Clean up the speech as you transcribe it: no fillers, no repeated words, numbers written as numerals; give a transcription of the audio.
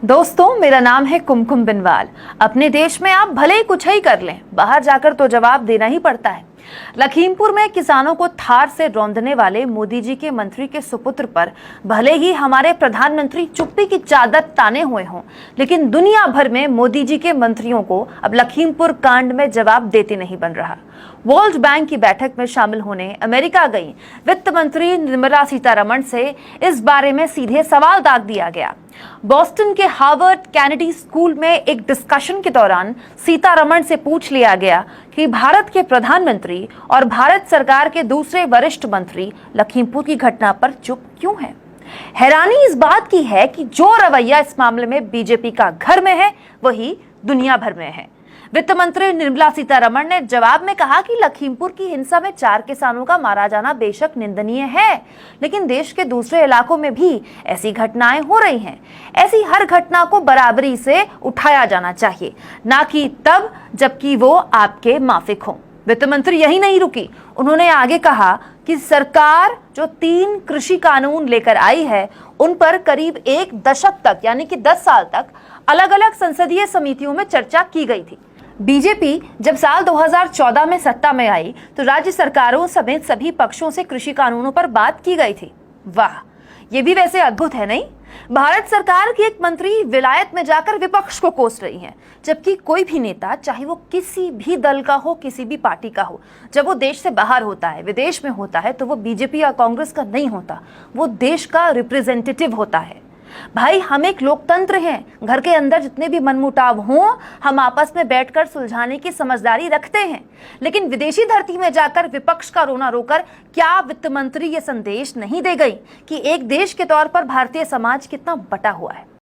दोस्तों, मेरा नाम है कुमकुम बिनवाल। अपने देश में आप भले ही कुछ ही कर लें, बाहर जाकर तो जवाब देना ही पड़ता है। लखीमपुर में किसानों को थार से रौंदने वाले मोदी जी के मंत्री के सुपुत्र पर भले ही हमारे प्रधानमंत्री चुप्पी की चादर ताने हुए हों, लेकिन दुनिया भर में मोदी जी के मंत्रियों को अब लखीमपुर कांड में जवाब देते नहीं बन रहा। वर्ल्ड बैंक की बैठक में शामिल होने अमेरिका गई वित्त मंत्री निर्मला सीतारमण से इस बारे में सीधे सवाल दाग दिया गया। बॉस्टन के हार्वर्ड कैनेडी स्कूल में एक डिस्कशन के दौरान सीतारमण से पूछ लिया गया कि भारत के प्रधानमंत्री और भारत सरकार के दूसरे वरिष्ठ मंत्री लखीमपुर की घटना पर चुप क्यों हैं। हैरानी इस बात की है कि जो रवैया इस मामले में बीजेपी का घर में है, वही दुनिया भर में है। वित्त मंत्री निर्मला सीतारमण ने जवाब में कहा कि लखीमपुर की हिंसा में 4 किसानों का मारा जाना बेशक निंदनीय है, लेकिन देश के दूसरे इलाकों में भी ऐसी घटनाएं हो रही हैं। ऐसी हर घटना को बराबरी से उठाया जाना चाहिए, ना कि तब जबकि वो आपके माफिक हों। वित्त मंत्री यही नहीं रुकी, उन्होंने आगे कहा कि सरकार जो 3 कृषि कानून लेकर आई है, उन पर करीब 1 दशक तक यानी कि 10 साल तक अलग अलग संसदीय समितियों में चर्चा की गई थी। बीजेपी जब साल 2014 में सत्ता में आई तो राज्य सरकारों समेत सभी पक्षों से कृषि कानूनों पर बात की गई थी। वाह, ये भी वैसे अद्भुत है नहीं? भारत सरकार की एक मंत्री विलायत में जाकर विपक्ष को कोस रही हैं, जबकि कोई भी नेता, चाहे वो किसी भी दल का हो, किसी भी पार्टी का हो, जब वो देश से बाहर होता है, विदेश में होता है, तो वो बीजेपी या कांग्रेस का नहीं होता, वो देश का रिप्रेजेंटेटिव होता है। भाई, हम एक लोकतंत्र हैं। घर के अंदर जितने भी मनमुटाव हों, हम आपस में बैठकर सुलझाने की समझदारी रखते हैं, लेकिन विदेशी धरती में जाकर विपक्ष का रोना रोकर क्या वित्त मंत्री ये संदेश नहीं दे गई कि एक देश के तौर पर भारतीय समाज कितना बटा हुआ है।